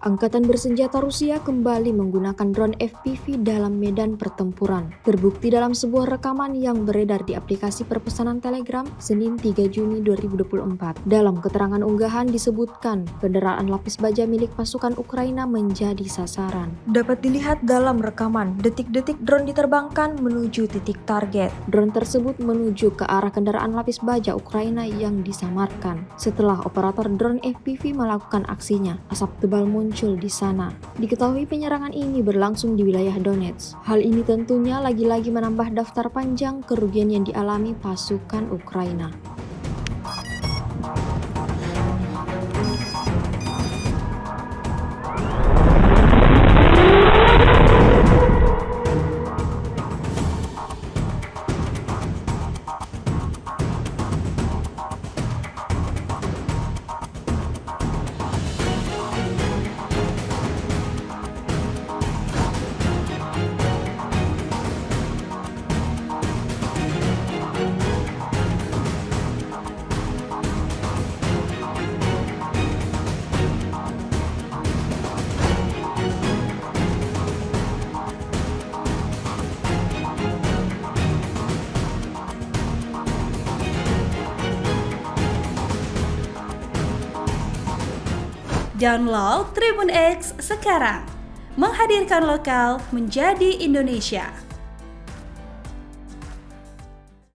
Angkatan bersenjata Rusia kembali menggunakan drone FPV dalam medan pertempuran. Terbukti dalam sebuah rekaman yang beredar di aplikasi perpesanan Telegram Senin 3 Juni 2024. Dalam keterangan unggahan disebutkan kendaraan lapis baja milik pasukan Ukraina menjadi sasaran. Dapat dilihat dalam rekaman, detik-detik drone diterbangkan menuju titik target. Drone tersebut menuju ke arah kendaraan lapis baja Ukraina yang disamarkan. Setelah operator drone FPV melakukan aksinya, asap tebal muncul di sana. Diketahui penyerangan ini berlangsung di wilayah Donetsk. Hal ini tentunya lagi-lagi menambah daftar panjang kerugian yang dialami pasukan Ukraina. Download Tribun X sekarang, menghadirkan lokal menjadi Indonesia.